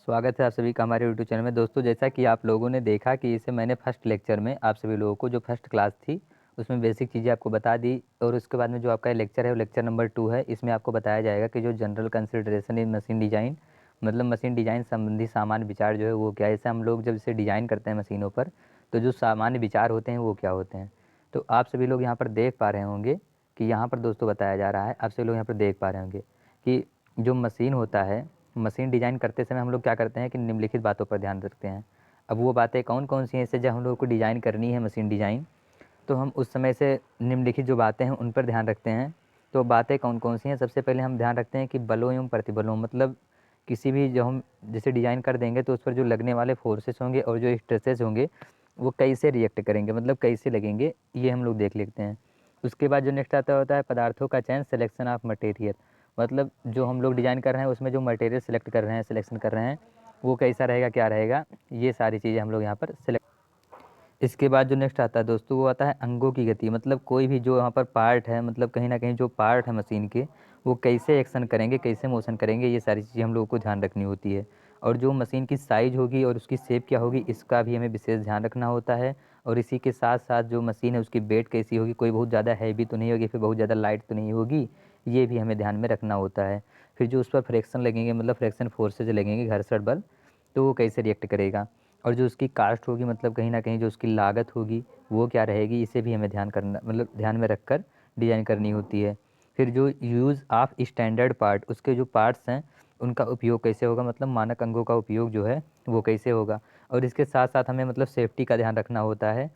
स्वागत है आप सभी का हमारे यूट्यूब चैनल में। दोस्तों, जैसा कि आप लोगों ने देखा कि इसे मैंने फर्स्ट लेक्चर में आप सभी लोगों को जो फर्स्ट क्लास थी उसमें बेसिक चीज़ें आपको बता दी, और उसके बाद में जो आपका लेक्चर है वो लेक्चर नंबर 2 है। इसमें आपको बताया जाएगा कि जो general consideration in machine design, मतलब मशीन डिज़ाइन संबंधी सामान्य विचार जो है वो क्या है। जैसे हम लोग जब इसे डिज़ाइन करते हैं मशीनों पर, तो जो सामान्य विचार होते हैं वो क्या होते हैं। तो आप सभी लोग यहाँ पर देख पा रहे होंगे कि यहाँ पर दोस्तों बताया जा रहा है, आप सभी लोग यहाँ पर देख पा रहे होंगे कि जो मशीन होता है, मशीन डिज़ाइन करते समय हम लोग क्या करते हैं कि निम्नलिखित बातों पर ध्यान रखते हैं। अब वो बातें कौन कौन सी हैं, इससे जब हम लोगों को डिज़ाइन करनी है मशीन डिज़ाइन, तो हम उस समय से निम्नलिखित जो बातें हैं उन पर ध्यान रखते हैं। तो बातें कौन कौन सी हैं, सबसे पहले हम ध्यान रखते हैं कि बलों एवं प्रतिबलों, मतलब किसी भी जो हम जैसे डिज़ाइन कर देंगे तो उस पर जो लगने वाले फोर्सेस होंगे और जो स्ट्रेसेस होंगे वो कैसे रिएक्ट करेंगे, मतलब कैसे लगेंगे, ये हम लोग देख लेते हैं। उसके बाद जो नेक्स्ट आता होता है पदार्थों का चयन, सिलेक्शन ऑफ मटेरियल, मतलब जो हम लोग डिज़ाइन कर रहे हैं उसमें जो मटेरियल सेलेक्ट कर रहे हैं, सिलेक्शन कर रहे हैं, वो कैसा रहेगा, क्या रहेगा, ये सारी चीज़ें हम लोग यहाँ पर सेलेक्ट। इसके बाद जो नेक्स्ट आता है दोस्तों वो आता है अंगों की गति, मतलब कोई भी जो यहाँ पर पार्ट है, मतलब कहीं ना कहीं जो पार्ट है मशीन के, वो कैसे एक्शन करेंगे, कैसे मोशन करेंगे, ये सारी चीज़ें हम लोगों को ध्यान रखनी होती है। और जो मशीन की साइज़ होगी और उसकी शेप क्या होगी, इसका भी हमें विशेष ध्यान रखना होता है। और इसी के साथ साथ जो मशीन है उसकी वेट कैसी होगी, कोई बहुत ज़्यादा हैवी तो नहीं होगी, फिर बहुत ज़्यादा लाइट तो नहीं होगी, ये भी हमें ध्यान में रखना होता है। फिर जो उस पर फ्रिक्शन लगेंगे, मतलब फ्रिक्शन फोर्सेज लगेंगे, घर्षण बल, तो वो कैसे रिएक्ट करेगा। और जो उसकी कास्ट होगी, मतलब कहीं न कहीं जो उसकी लागत होगी वो क्या रहेगी, इसे भी हमें ध्यान करना, मतलब ध्यान में रखकर डिज़ाइन करनी होती है। फिर जो यूज़ ऑफ स्टैंडर्ड पार्ट, उसके जो पार्ट्स हैं उनका उपयोग कैसे होगा, मतलब मानक अंगों का उपयोग जो है वो कैसे होगा। और इसके साथ साथ हमें मतलब सेफ्टी का ध्यान रखना होता है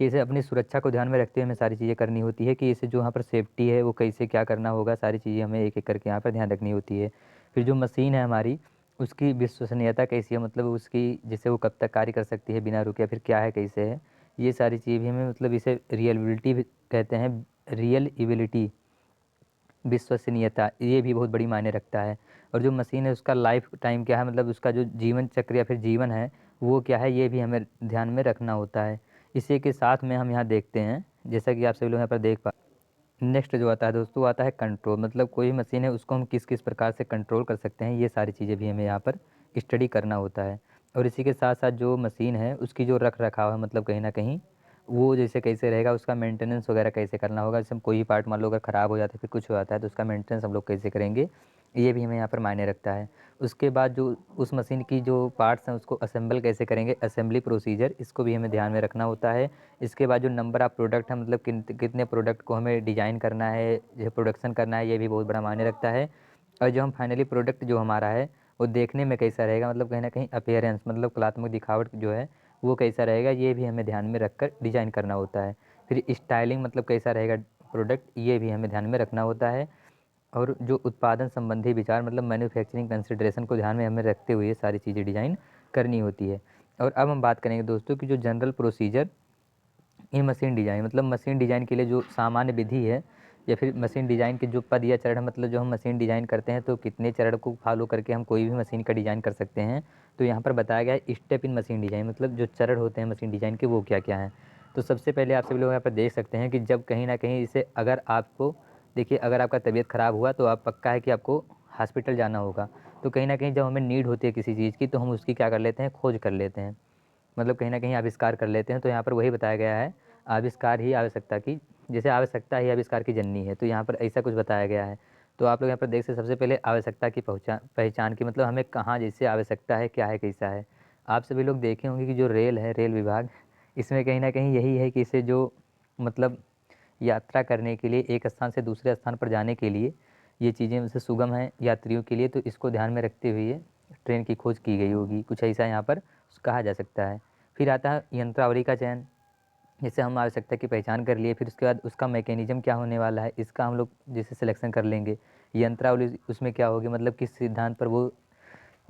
कि इसे अपनी सुरक्षा को ध्यान में रखते हुए हमें सारी चीज़ें करनी होती है कि इसे जो यहाँ पर सेफ्टी है वो कैसे क्या करना होगा, सारी चीज़ें हमें एक एक करके यहाँ पर ध्यान रखनी होती है। फिर जो मशीन है हमारी, उसकी विश्वसनीयता कैसी है, मतलब उसकी जैसे वो कब तक कार्य कर सकती है बिना रुके, फिर क्या है, कैसे है, ये सारी चीज़ भी हमें, मतलब इसे रियलबिलिटी भी कहते हैं, रियल एबिलिटी, विश्वसनीयता, ये भी बहुत बड़ी मायने रखता है। और जो मशीन है उसका लाइफ टाइम क्या है, मतलब उसका जो जीवन चक्र या फिर जीवन है वो क्या है, ये भी हमें ध्यान में रखना होता है। इसी के साथ में हम यहाँ देखते हैं, जैसा कि आप सभी लोग यहाँ पर देख पा, नेक्स्ट जो आता है दोस्तों आता है कंट्रोल, मतलब कोई मशीन है उसको हम किस किस प्रकार से कंट्रोल कर सकते हैं, ये सारी चीज़ें भी हमें यहाँ पर स्टडी करना होता है। और इसी के साथ साथ जो मशीन है उसकी जो रख रखाव है, मतलब कहीं ना कहीं वो जैसे कैसे रहेगा, उसका मेंटेनेंस वगैरह कैसे करना होगा। जैसे हम कोई भी पार्ट मान लो अगर ख़राब हो जाता है, फिर कुछ हो जाता है, तो उसका मेंटेनेंस हम लोग कैसे करेंगे, ये भी हमें यहाँ पर मायने रखता है। उसके बाद जो उस मशीन की जो पार्ट्स हैं उसको असेंबल कैसे करेंगे, असेंबली प्रोसीजर, इसको भी हमें ध्यान में रखना होता है। इसके बाद जो नंबर ऑफ़ प्रोडक्ट है, मतलब कितने प्रोडक्ट को हमें डिज़ाइन करना है, जो प्रोडक्शन करना है, ये भी बहुत बड़ा मायने रखता है। और जो हम फाइनली प्रोडक्ट जो हमारा है वो देखने में कैसा रहेगा, मतलब कहीं न कहीं अपीयरेंस, मतलब कलात्मक दिखावट जो है वो कैसा रहेगा, ये भी हमें ध्यान में रखकर डिज़ाइन करना होता है। फिर स्टाइलिंग, मतलब कैसा रहेगा प्रोडक्ट, ये भी हमें ध्यान में रखना होता है। और जो उत्पादन संबंधी विचार, मतलब मैन्युफैक्चरिंग कंसिडरेशन को ध्यान में हमें रखते हुए सारी चीज़ें डिज़ाइन करनी होती है। और अब हम बात करेंगे दोस्तों कि जो जनरल प्रोसीजर इन मशीन डिज़ाइन, मतलब मशीन डिज़ाइन के लिए जो सामान्य विधि है या फिर मशीन डिज़ाइन के जो पद या चरण है, मतलब जो हम मशीन डिज़ाइन करते हैं तो कितने चरण को फॉलो करके हम कोई भी मशीन का डिज़ाइन कर सकते हैं। तो यहाँ पर बताया गया है स्टेप इन मशीन डिज़ाइन, मतलब जो चरण होते हैं मशीन डिज़ाइन के वो क्या क्या हैं। तो सबसे पहले आप सभी लोग यहाँ पर देख सकते हैं कि जब कहीं ना कहीं इसे अगर आपको, देखिए अगर आपका तबीयत ख़राब हुआ तो आप पक्का है कि आपको हॉस्पिटल जाना होगा। तो कहीं ना कहीं जब हमें नीड होती है किसी चीज़ की तो हम उसकी क्या कर लेते हैं, खोज कर लेते हैं, मतलब कहीं न कहीं आविष्कार कर लेते हैं। तो यहाँ पर वही बताया गया है, आविष्कार ही आवश्यकता की, जैसे आवश्यकता ही आविष्कार की जननी है, तो यहाँ पर ऐसा कुछ बताया गया है। तो आप लोग यहाँ पर देख सकते, सबसे पहले आवश्यकता की पहचान की, मतलब हमें कहाँ जैसे आवश्यकता है, क्या है, कैसा है। आप सभी लोग देखे होंगे कि जो रेल है, रेल विभाग, इसमें कहीं न कहीं यही है कि इसे जो, मतलब यात्रा करने के लिए, एक स्थान से दूसरे स्थान पर जाने के लिए ये चीज़ें उनसे सुगम हैं यात्रियों के लिए, तो इसको ध्यान में रखते हुए ट्रेन की खोज की गई होगी, कुछ ऐसा यहाँ पर कहा जा सकता है। फिर आता है यंत्रावली का चयन, जैसे हम आवश्यकता की पहचान कर लिए, फिर उसके बाद उसका मैकेनिज़्म क्या होने वाला है, इसका हम लोग जैसे सिलेक्शन कर लेंगे। यंत्रावली उसमें क्या होगी, मतलब किस सिद्धांत पर वो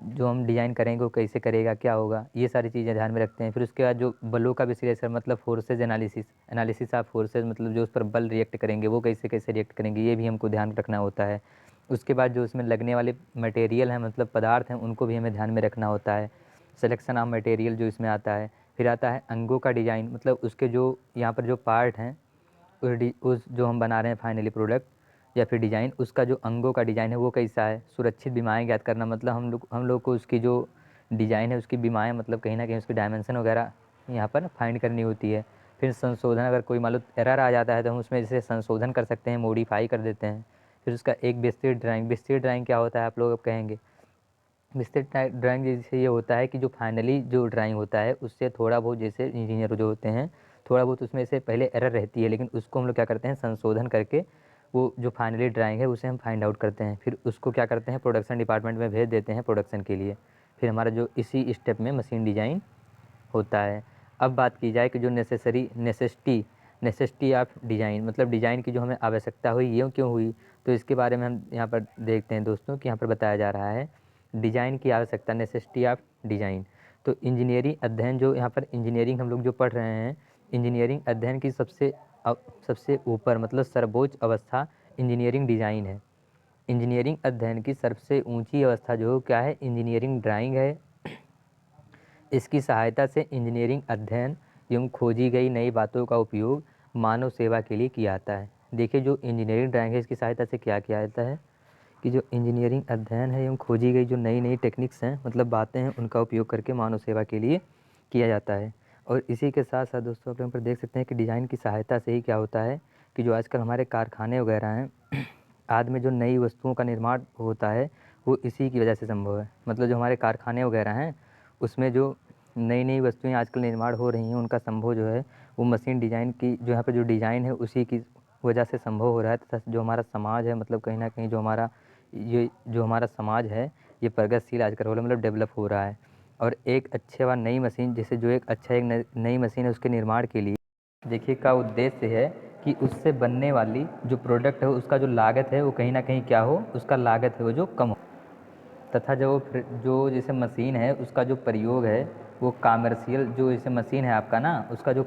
जो हम डिज़ाइन करेंगे वो कैसे करेगा, क्या होगा, ये सारी चीज़ें ध्यान में रखते हैं। फिर उसके बाद जो बलों का विश्लेषण, मतलब forces analysis, analysis of forces, मतलब जो उस पर बल रिएक्ट करेंगे वो कैसे कैसे रिएक्ट करेंगे, ये भी हमको ध्यान रखना होता है। उसके बाद जो उसमें लगने वाले मटेरियल हैं, मतलब पदार्थ हैं, उनको भी हमें ध्यान में रखना होता है। सिलेक्शन ऑफ मटेरियल जो इसमें आता है। फिर आता है अंगों का डिज़ाइन, मतलब उसके जो यहाँ पर जो पार्ट हैं, उस जो हम बना रहे हैं फाइनली प्रोडक्ट या फिर डिज़ाइन, उसका जो अंगों का डिज़ाइन है वो कैसा है। सुरक्षित बीमाएँ ज्ञात करना, मतलब हम लोग को उसकी जो डिज़ाइन है उसकी बीमाएँ मतलब कहीं न कहीं उसकी डायमेंशन वगैरह यहाँ पर फाइंड करनी होती है। फिर संशोधन, अगर कोई मान लो एरर आ जाता है तो हम उसमें जैसे संशोधन कर सकते हैं, मॉडिफ़ाई कर देते हैं। फिर उसका एक विस्तृत ड्राइंग क्या होता है आप लोग अब कहेंगे। विस्तृत ड्राइंग जैसे ये होता है कि जो फाइनली जो ड्राइंग होता है उससे थोड़ा बहुत, जैसे इंजीनियर जो होते हैं थोड़ा बहुत उसमें से पहले एरर रहती है, लेकिन उसको हम लोग क्या करते हैं संशोधन करके वो जो फाइनली ड्राइंग है उसे हम फाइंड आउट करते हैं। फिर उसको क्या करते हैं प्रोडक्शन डिपार्टमेंट में भेज देते हैं प्रोडक्शन के लिए। फिर हमारा जो इसी स्टेप में मशीन डिज़ाइन होता है। अब बात की जाए कि जो नेसेसिटी ऑफ डिज़ाइन, मतलब डिज़ाइन की जो हमें आवश्यकता हुई, ये क्यों हुई, तो इसके बारे में हम यहाँ पर देखते हैं दोस्तों कि यहाँ पर बताया जा रहा है डिज़ाइन की आवश्यकता, नेसेसिटी ऑफ डिज़ाइन। तो इंजीनियरिंग अध्ययन, जो यहाँ पर इंजीनियरिंग हम लोग जो पढ़ रहे हैं, इंजीनियरिंग अध्ययन की सबसे ऊपर मतलब सर्वोच्च अवस्था इंजीनियरिंग डिज़ाइन है। इंजीनियरिंग अध्ययन की सबसे ऊंची अवस्था जो क्या है, इंजीनियरिंग ड्राइंग है। इसकी सहायता से इंजीनियरिंग अध्ययन एवं खोजी गई नई बातों का उपयोग मानव सेवा के लिए किया जाता है। देखिए जो इंजीनियरिंग ड्राइंग है इसकी सहायता से क्या किया जाता है कि जो इंजीनियरिंग अध्ययन है एवं खोजी गई जो नई नई टेक्निक्स हैं मतलब बातें हैं, उनका उपयोग करके मानव सेवा के लिए किया जाता है। और इसी के साथ साथ दोस्तों आप लोग पर देख सकते हैं कि डिज़ाइन की सहायता से ही क्या होता है कि जो आजकल हमारे कारखाने वगैरह हैं आदि में जो नई वस्तुओं का निर्माण होता है वो इसी की वजह से संभव है। मतलब जो हमारे कारखाने वगैरह हैं उसमें जो नई नई वस्तुएं आजकल निर्माण हो रही हैं उनका संभव जो है वो मशीन डिज़ाइन की, जो यहाँ पे जो डिज़ाइन है उसी की वजह से संभव हो रहा है। तथा जो हमारा समाज है मतलब कहीं ना कहीं जो हमारा समाज है ये प्रगतिशील आजकल हो रहा है, मतलब डेवलप हो रहा है। और एक अच्छे व नई मशीन, जैसे जो एक नई मशीन है उसके निर्माण के लिए देखिए का उद्देश्य है कि उससे बनने वाली जो प्रोडक्ट है उसका जो लागत है वो कहीं ना कहीं क्या हो, उसका लागत है वो जो कम हो। तथा जो जैसे मशीन है उसका जो प्रयोग है वो कमर्शियल, जो जैसे मशीन है आपका ना उसका जो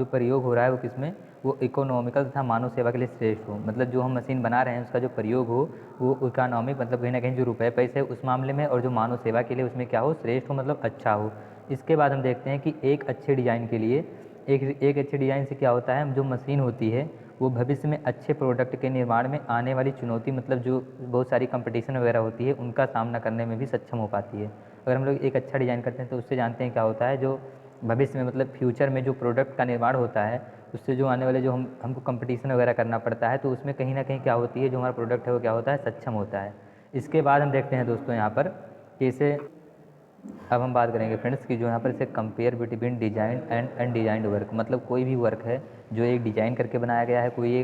प्रयोग हो रहा है वो किसमें, वो इकोनॉमिकल तथा मानव सेवा के लिए श्रेष्ठ हो। मतलब जो हम मशीन बना रहे हैं उसका जो प्रयोग हो वो इकोनॉमिक, मतलब कहीं ना कहीं जो रुपए पैसे उस मामले में, और जो मानव सेवा के लिए उसमें क्या हो, श्रेष्ठ हो मतलब अच्छा हो। इसके बाद हम देखते हैं कि एक अच्छे डिज़ाइन के लिए एक अच्छे डिज़ाइन से क्या होता है, जो मशीन होती है वो भविष्य में अच्छे प्रोडक्ट के निर्माण में आने वाली चुनौती, मतलब जो बहुत सारी कंपटीशन वगैरह होती है उनका सामना करने में भी सक्षम हो पाती है। अगर हम लोग एक अच्छा डिज़ाइन करते हैं तो उससे जानते हैं क्या होता है, जो भविष्य में मतलब फ्यूचर में जो प्रोडक्ट का निर्माण होता है उससे जो आने वाले जो हमको कंपटीशन वगैरह करना पड़ता है तो उसमें कहीं ना कहीं क्या होती है, जो हमारा प्रोडक्ट है वो क्या होता है, सक्षम होता है। इसके बाद हम देखते हैं दोस्तों यहाँ पर कि इसे, अब हम बात करेंगे फ्रेंड्स कि जो यहाँ पर इसे compare between design and undesigned work, मतलब कोई भी वर्क है जो एक डिज़ाइन करके बनाया गया है, कोई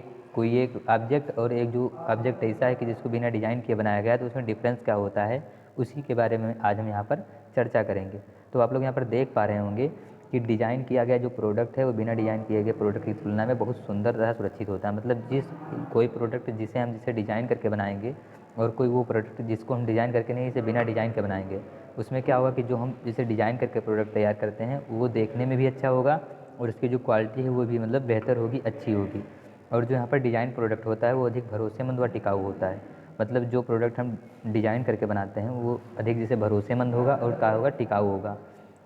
एक ऑब्जेक्ट, और एक जो ऑब्जेक्ट ऐसा है कि जिसको बिना डिज़ाइन किए बनाया गया है, तो उसमें डिफरेंस क्या होता है उसी के बारे में आज हम यहाँ पर चर्चा करेंगे। तो आप लोग यहाँ पर देख पा रहे होंगे कि डिज़ाइन किया गया जो प्रोडक्ट है वो बिना डिज़ाइन किए गए प्रोडक्ट की तुलना में बहुत सुंदर तथा सुरक्षित होता है। मतलब कोई प्रोडक्ट जिसे डिज़ाइन करके बनाएंगे और कोई वो प्रोडक्ट जिसको हम डिज़ाइन करके नहीं, इसे बिना डिज़ाइन के बनाएंगे, उसमें क्या होगा कि जो हम जिसे डिज़ाइन करके प्रोडक्ट तैयार करते हैं वो देखने में भी अच्छा होगा और उसकी जो क्वालिटी है वो भी मतलब बेहतर होगी, अच्छी होगी। और जो यहाँ पर डिज़ाइन प्रोडक्ट होता है वो अधिक भरोसेमंद व टिकाऊ होता है। मतलब जो प्रोडक्ट हम डिज़ाइन करके बनाते हैं वो अधिक जैसे भरोसेमंद होगा और क्या होगा, टिकाऊ होगा।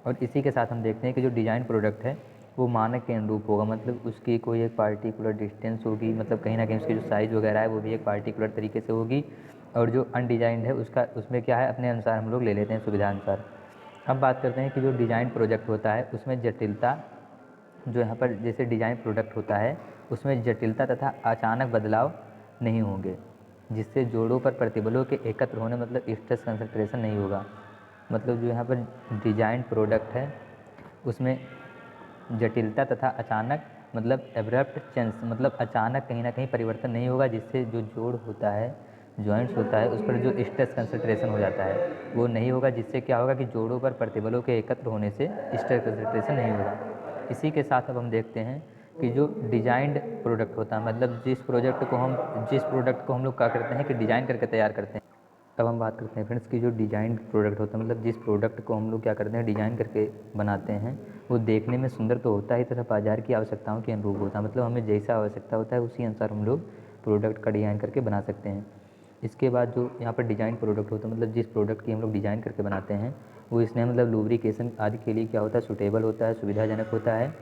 और इसी के साथ हम देखते हैं कि जो डिज़ाइन प्रोडक्ट है वो मानक के अनुरूप होगा, मतलब उसकी कोई एक पार्टिकुलर डिस्टेंस होगी, मतलब कहीं ना कहीं उसकी जो साइज़ वगैरह है वो भी एक पार्टिकुलर तरीके से होगी। और जो अनडिजाइंड है उसमें क्या है, अपने अनुसार हम लोग ले लेते हैं सुविधा अनुसार। अब बात करते हैं कि जो डिज़ाइन प्रोजेक्ट होता है उसमें जटिलता, जो यहाँ पर जैसे डिज़ाइन प्रोडक्ट होता है उसमें जटिलता तथा अचानक बदलाव नहीं होंगे, जिससे जोड़ों पर प्रतिबलों के एकत्र होने मतलब स्ट्रेस कंसंट्रेशन नहीं होगा। मतलब जो यहाँ पर डिज़ाइन प्रोडक्ट है उसमें जटिलता तथा अचानक मतलब एब्रप्ट चेंज, मतलब अचानक कहीं ना कहीं परिवर्तन नहीं होगा, जिससे जो जोड़ होता है, जॉइंट्स होता है, उस पर जो स्ट्रेस कंसंट्रेशन हो जाता है वो नहीं होगा, जिससे क्या होगा कि जोड़ों पर प्रतिबलों के एकत्र होने से स्ट्रेस कंसंट्रेशन नहीं होगा। इसी के साथ अब हम देखते हैं कि जो डिजाइंड प्रोडक्ट होता है, मतलब जिस प्रोडक्ट को हम लोग क्या करते हैं कि डिज़ाइन करके तैयार करते हैं। अब हम बात करते हैं फ्रेंड्स कि जो डिज़ाइन प्रोडक्ट होता है, मतलब जिस प्रोडक्ट को हम लोग क्या करते हैं डिज़ाइन करके बनाते हैं वो देखने में सुंदर तो होता ही तथा बाज़ार की आवश्यकताओं के अनुरूप होता है। मतलब हमें जैसा आवश्यकता होता है उसी अनुसार हम लोग प्रोडक्ट का डिज़ाइन करके बना सकते हैं। इसके बाद जो यहाँ पर डिज़ाइन प्रोडक्ट होता है, मतलब जिस प्रोडक्ट की हम लोग डिज़ाइन करके बनाते हैं वो इसमें मतलब लुब्रिकेशन आदि के लिए क्या होता है, सूटेबल होता है, सुविधाजनक होता है।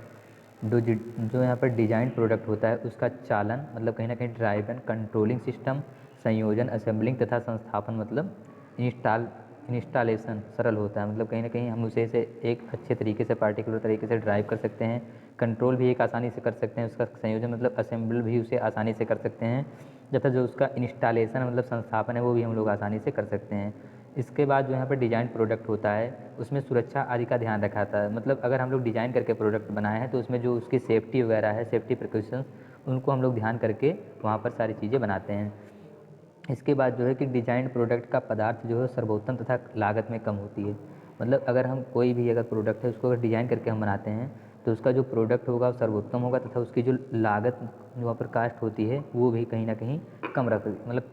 जो यहाँ पर डिज़ाइन प्रोडक्ट होता है उसका चालन मतलब कहीं ना कहीं ड्राइवन कंट्रोलिंग सिस्टम, संयोजन, असेंबलिंग तथा संस्थापन मतलब इंस्टॉल इंस्टॉलेशन सरल होता है, मतलब कहीं न कहीं हम उसे से एक अच्छे तरीके से पार्टिकुलर तरीके से ड्राइव कर सकते हैं। कंट्रोल भी एक आसानी से कर सकते हैं, उसका संयोजन मतलब असेंबल भी उसे आसानी से कर सकते हैं, तथा जो उसका इंस्टॉलेशन मतलब संस्थापन है वो भी हम लोग आसानी से कर सकते हैं। इसके बाद जो यहाँ पर डिज़ाइन प्रोडक्ट होता है, उसमें सुरक्षा आदि का ध्यान रखा जाता है। मतलब अगर हम लोग डिज़ाइन करके प्रोडक्ट बनाए हैं तो उसमें जो उसकी सेफ्टी वगैरह है, सेफ्टी प्रिकॉशंस, उनको हम लोग ध्यान करके वहाँ पर सारी चीज़ें बनाते हैं। इसके बाद जो है कि डिजाइंड प्रोडक्ट का पदार्थ जो है सर्वोत्तम तथा लागत में कम होती है। मतलब अगर हम कोई भी अगर प्रोडक्ट है उसको अगर डिज़ाइन करके हम बनाते हैं तो उसका जो प्रोडक्ट होगा वो सर्वोत्तम होगा, तथा उसकी जो लागत वहाँ पर कास्ट होती है वो भी कहीं न कहीं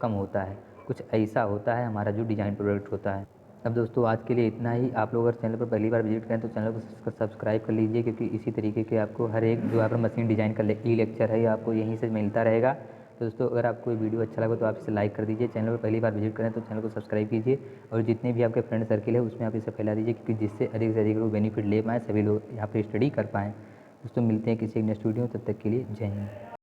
कम होता है। कुछ ऐसा होता है हमारा जो डिज़ाइन प्रोडक्ट होता है। अब दोस्तों आज के लिए इतना ही। आप लोग अगर चैनल पर पहली बार विजिट करें तो चैनल को सब्सक्राइब कर लीजिए, क्योंकि इसी तरीके के आपको हर एक जो यहाँ पर मशीन डिज़ाइन का ई लेक्चर है ये आपको यहीं से मिलता रहेगा। तो दोस्तों अगर आपको ये वीडियो अच्छा लगा तो आप इसे लाइक कर दीजिए, चैनल पर पहली बार विजिट करें तो चैनल को सब्सक्राइब कीजिए, और जितने भी आपके फ्रेंड सर्किल है उसमें आप इसे फैला दीजिए, क्योंकि जिससे अधिक से अधिक लोग बेनिफिट ले पाएँ, सभी लोग यहाँ पर स्टडी कर पाएँ। दोस्तों मिलते हैं किसी नेक्स्ट वीडियो में, तब तक के लिए जय हिंद।